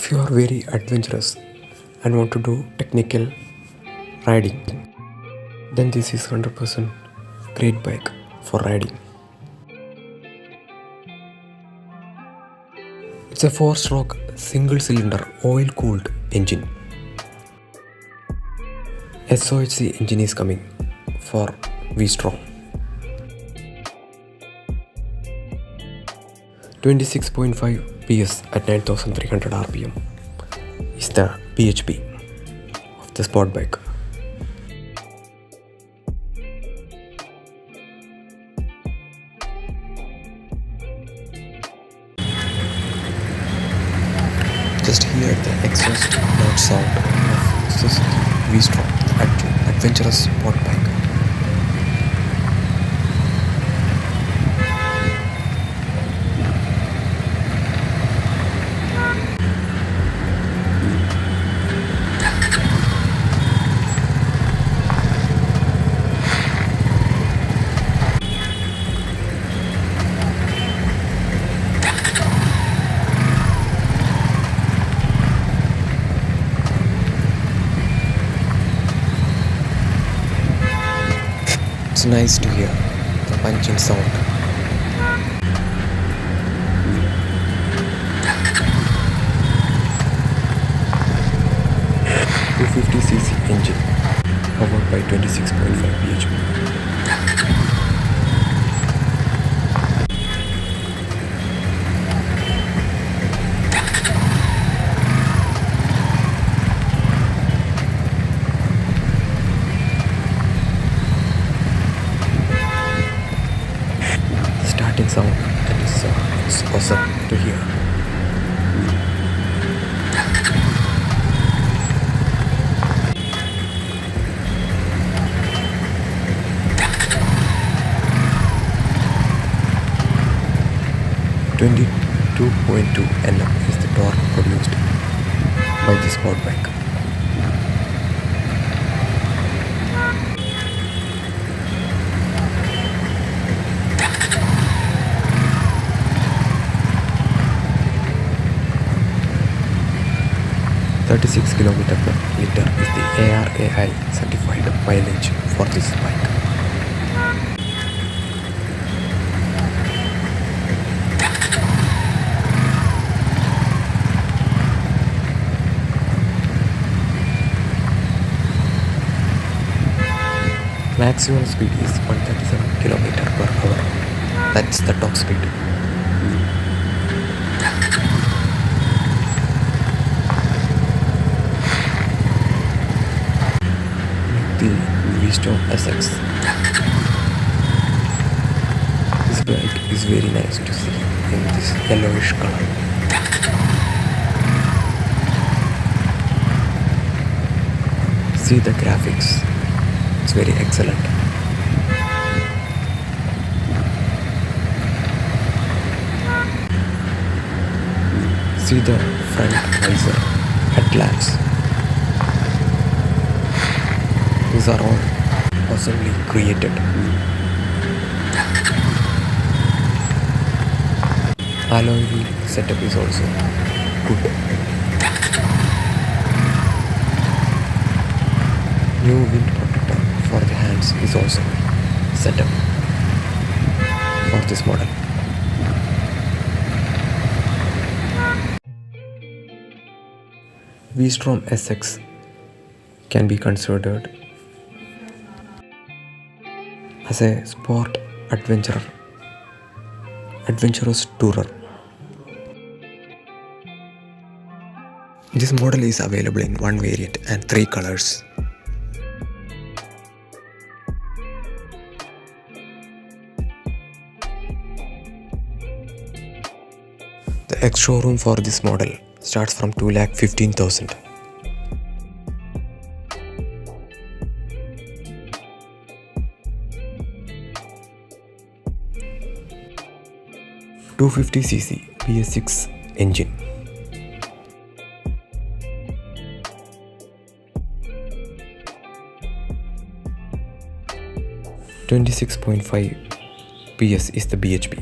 If you are very adventurous and want to do technical riding, then this is 100% great bike for riding. It's a 4-stroke single-cylinder oil-cooled engine. SOHC engine is coming for V-STROM. 26.5 PS at 9300 RPM is the bhp of the sport bike. Just hear the exhaust loud sound of Suzuki V-STROM, the adventurous sport bike. It's nice to hear the punching sound. .250cc engine powered by 26.5 bhp. Starting sound that is awesome to hear. .2 Nm is the torque produced by the sport bike. .36 km per liter is the ARAI certified mileage for this bike. Maximum speed is 137 km per hour. That's the top speed. The V-STROM SX. This bike is very nice to see in this yellowish color. See the graphics, it's very excellent. See the front visor, headlamps. These are all awesomely created. Alloy wheel setup is also good. New wind protector for the hands is also set up for this model. V-STROM SX can be considered as a sport adventurous tourer. This model is available in one variant and 3 colors. The ex-showroom for this model starts from 2,15,000. .250cc PS6 engine. .26.5 PS is the bhp.